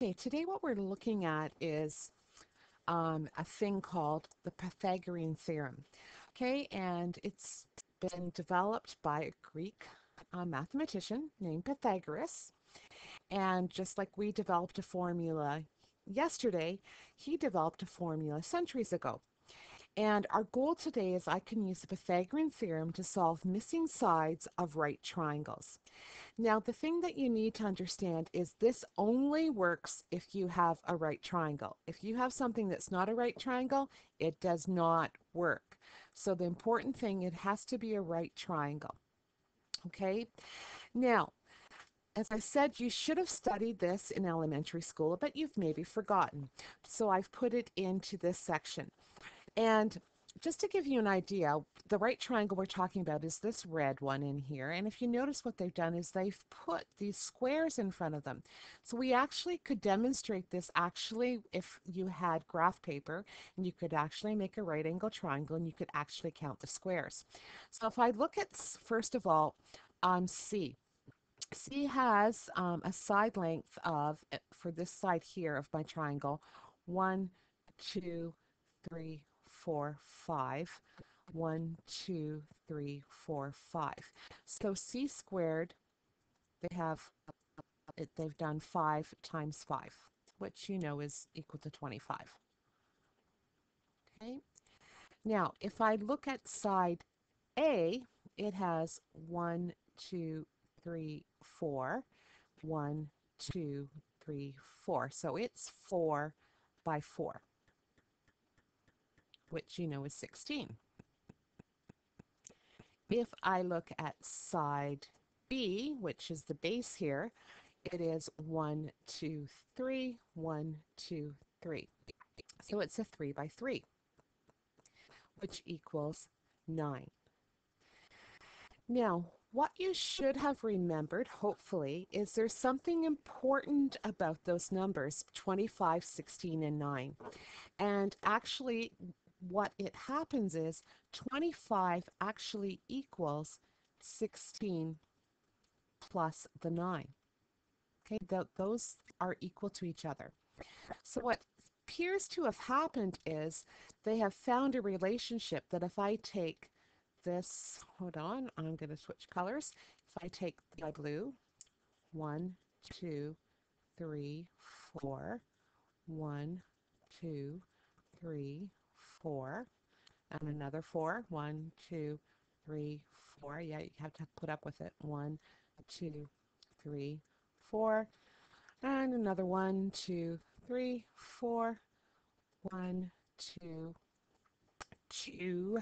Okay, today what we're looking at is a thing called the Pythagorean theorem. Okay, and it's been developed by a Greek mathematician named Pythagoras. And just like we developed a formula yesterday, he developed a formula centuries ago. And our goal today is I can use the Pythagorean theorem to solve missing sides of right triangles. Now, the thing that you need to understand is this only works if you have a right triangle. If you have something that's not a right triangle, it does not work. So the important thing, it has to be a right triangle. Okay? Now, as I said, you should have studied this in elementary school, but you've maybe forgotten. So I've put it into this section. And just to give you an idea, the right triangle we're talking about is this red one in here. And if you notice what they've done is they've put these squares in front of them. So we actually could demonstrate this actually if you had graph paper and you could actually make a right angle triangle and you could actually count the squares. So if I look at, first of all, C. C has a side length of, for this side here of my triangle, 1, 2, 3, 4, 5. 1, 2, 3, 4, 5. So C squared, they have they've done 5 times 5, which you know is equal to 25. Okay. Now, if I look at side A, it has 1, 2, 3, 4. 1, 2, 3, 4. So it's 4 by 4, which you know is 16. If I look at side B, which is the base here, it is 1, 2, 3, 1, 2, 3. So it's a 3 by 3, which equals 9. Now, what you should have remembered, hopefully, is there's something important about those numbers, 25, 16, and 9. And actually, what it happens is 25 actually equals 16 plus the 9. Okay, those are equal to each other. So what appears to have happened is they have found a relationship that if I take this, hold on, I'm going to switch colors. If I take the blue, 1, 2, 3, 4, 1, 2, 3, 4, and another 4, 1, 2, 3, 4. Yeah, you have to put up with it. 1, 2, 3, 4, and another 1, 2, 3, 4, 1, 2, 2,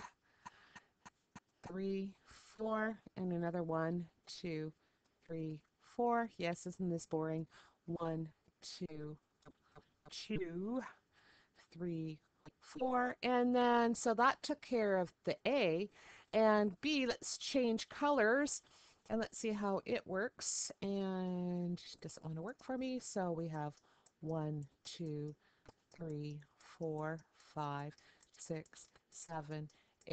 3, 4, and another 1, 2, 3, 4. Yes, isn't this boring? 1, 2, 2, 3, 4. And then, so that took care of the A. And B, let's change colors and let's see how it works. And it doesn't want to work for me. So we have 1, 2, 3, 4, 5, 6, 7,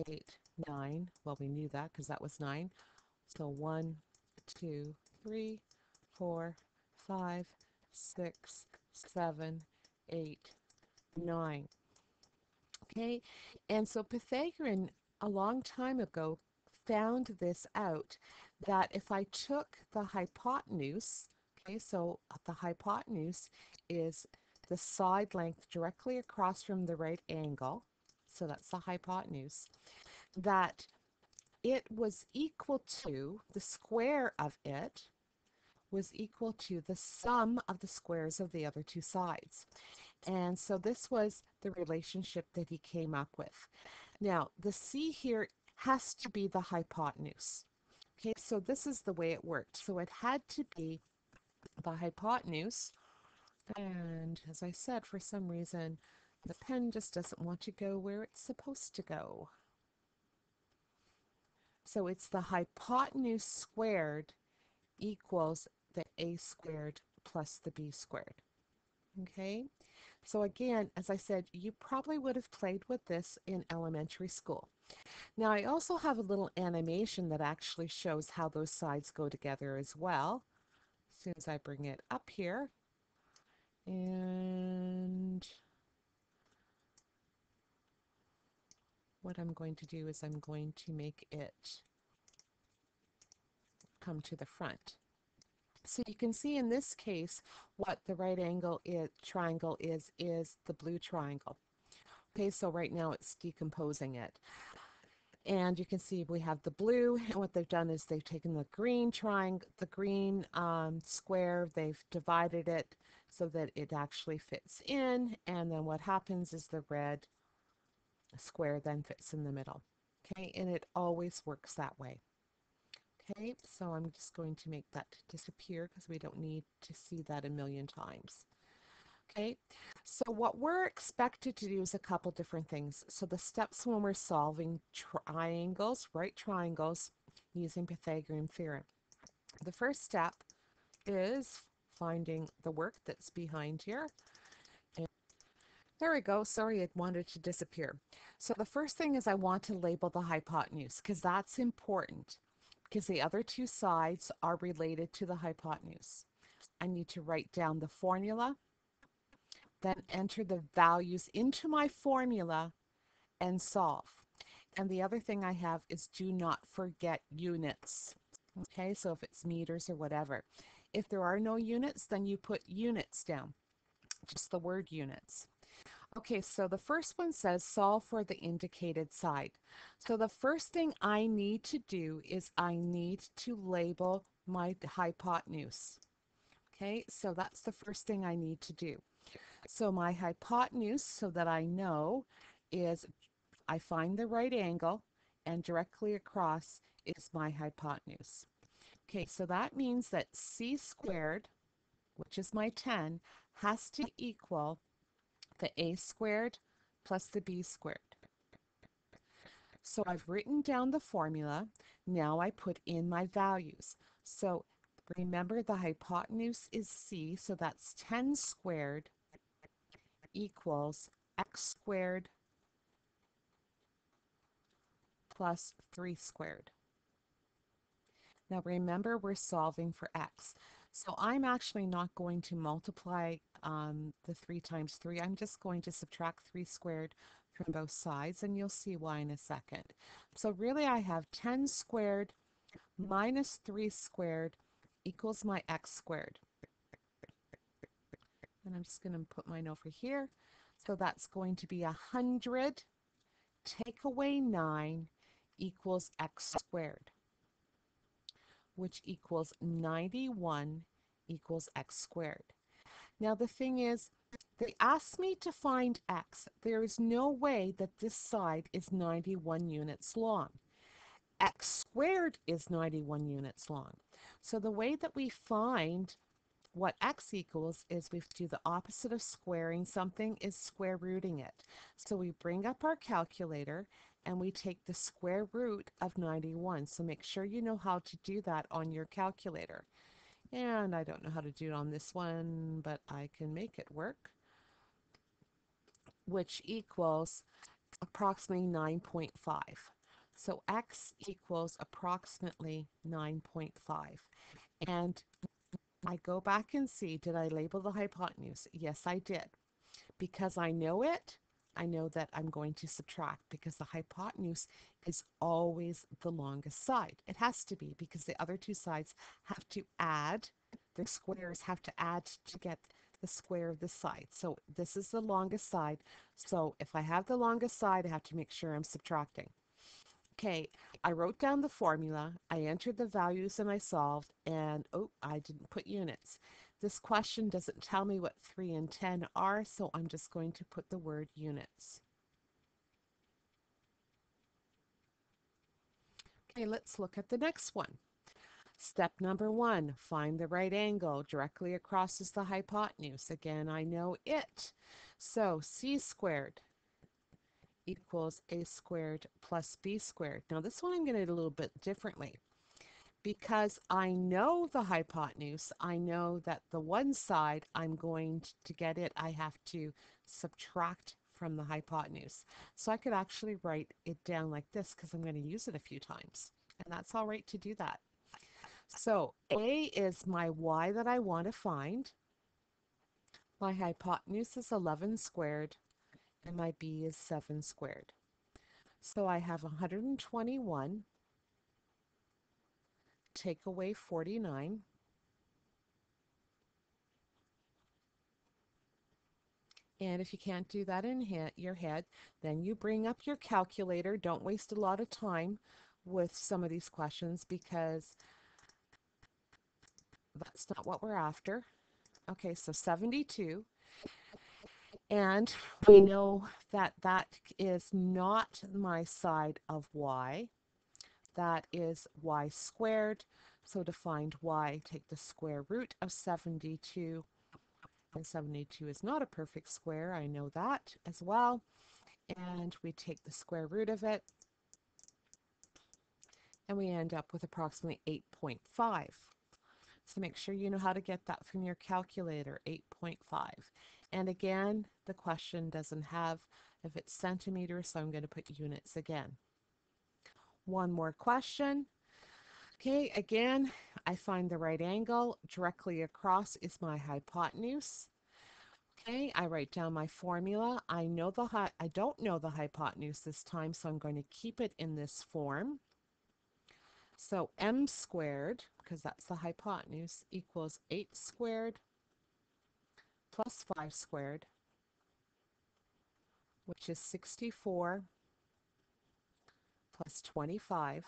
8, 9. Well, we knew that because that was 9. So 1, 2, 3, 4, 5, 6, 7, 8, 9. Okay, and so Pythagorean a long time ago found this out that if I took the hypotenuse, okay, so the hypotenuse is the side length directly across from the right angle, so that's the hypotenuse, that it was equal to the square of it was equal to the sum of the squares of the other two sides. And so this was the relationship that he came up with. Now, the C here has to be the hypotenuse. Okay, so this is the way it worked. So it had to be the hypotenuse. And as I said, for some reason, the pen just doesn't want to go where it's supposed to go. So it's the hypotenuse squared equals the A squared plus the B squared. Okay, so again, as I said, you probably would have played with this in elementary school. Now I also have a little animation that actually shows how those sides go together as well. As soon as I bring it up here, what I'm going to do is I'm going to make it come to the front. So you can see in this case what the right angle triangle is the blue triangle. Okay, so right now it's decomposing it. And you can see we have the blue, and what they've done is they've taken the green triangle, the green square, they've divided it so that it actually fits in, and then what happens is the red square then fits in the middle. Okay, and it always works that way. Okay, so I'm just going to make that disappear because we don't need to see that a million times. Okay, so what we're expected to do is a couple different things. So the steps when we're solving triangles, right triangles, using Pythagorean theorem. The first step is finding the work that's behind here. And there we go. Sorry, it wanted to disappear. So the first thing is I want to label the hypotenuse because that's important because the other two sides are related to the hypotenuse. I need to write down the formula, then enter the values into my formula and solve. And the other thing I have is do not forget units. Okay, so if it's meters or whatever. If there are no units, then you put units down, just the word units. Okay, so the first one says solve for the indicated side. So the first thing I need to do is I need to label my hypotenuse. Okay, so that's the first thing I need to do. So my hypotenuse, so that I know, is I find the right angle and directly across is my hypotenuse. Okay, so that means that c squared, which is my 10, has to equal the a squared plus the b squared. So I've written down the formula. Now I put in my values. So remember the hypotenuse is c, so that's 10 squared equals x squared plus 3 squared. Now remember we're solving for x. So I'm actually not going to multiply the 3 times 3. I'm just going to subtract 3 squared from both sides, and you'll see why in a second. So really I have 10 squared minus 3 squared equals my x squared. And I'm just going to put mine over here. So that's going to be 100 take away 9 equals x squared, which equals 91 equals x squared. Now the thing is, they asked me to find x. There is no way that this side is 91 units long. X squared is 91 units long. So the way that we find what x equals is we do the opposite of squaring something is square rooting it. So we bring up our calculator and we take the square root of 91. So make sure you know how to do that on your calculator. And I don't know how to do it on this one, but I can make it work, which equals approximately 9.5. So x equals approximately 9.5. And I go back and see, did I label the hypotenuse? Yes, I did. Because I know it, I know that I'm going to subtract because the hypotenuse is always the longest side. It has to be because the other two sides have to add, the squares have to add to get the square of the side. So this is the longest side. So if I have the longest side, I have to make sure I'm subtracting. Okay, I wrote down the formula, I entered the values and I solved, and oh, I didn't put units. This question doesn't tell me what 3 and 10 are, so I'm just going to put the word units. Okay, let's look at the next one. Step number 1, find the right angle. Directly across is the hypotenuse. Again, I know it. So c squared equals a squared plus b squared. Now this one I'm going to do a little bit differently. Because I know the hypotenuse, I know that the one side I'm going to get it, I have to subtract from the hypotenuse. So I could actually write it down like this because I'm going to use it a few times. And that's all right to do that. So A is my y that I want to find. My hypotenuse is 11 squared, and my b is 7 squared. So I have 121, take away 49. And if you can't do that in your head, then you bring up your calculator. Don't waste a lot of time with some of these questions because that's not what we're after. Okay, so 72. And we know that that is not my side of y. That is y squared. So to find y, take the square root of 72. And 72 is not a perfect square. I know that as well. And we take the square root of it, and we end up with approximately 8.5. So make sure you know how to get that from your calculator, 8.5. And again, the question doesn't have if it's centimeters, so I'm going to put units again. One more question. Okay, again, I find the right angle. Directly across is my hypotenuse. Okay, I write down my formula. I don't know the hypotenuse this time, so I'm going to keep it in this form. So m squared, because that's the hypotenuse, equals 8 squared plus 5 squared, which is 64 plus 25.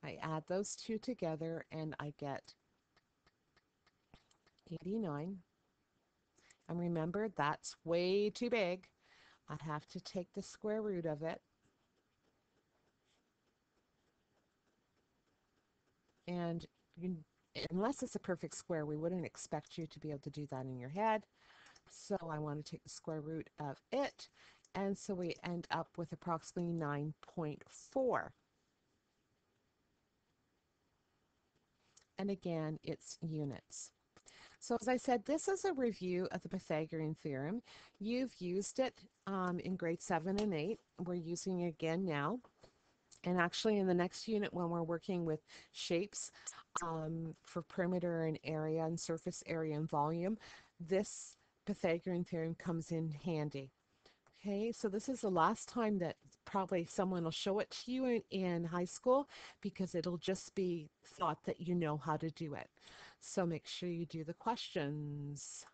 I add those two together and I get 89. And remember, that's way too big. I have to take the square root of it. And you, unless it's a perfect square, we wouldn't expect you to be able to do that in your head. So I want to take the square root of it. And so we end up with approximately 9.4. And again, it's units. So as I said, this is a review of the Pythagorean theorem. You've used it in grade 7 and 8. We're using it again now. And actually in the next unit when we're working with shapes for perimeter and area and surface area and volume, this Pythagorean theorem comes in handy. Okay, so this is the last time that probably someone will show it to you in high school because it'll just be thought that you know how to do it. So make sure you do the questions.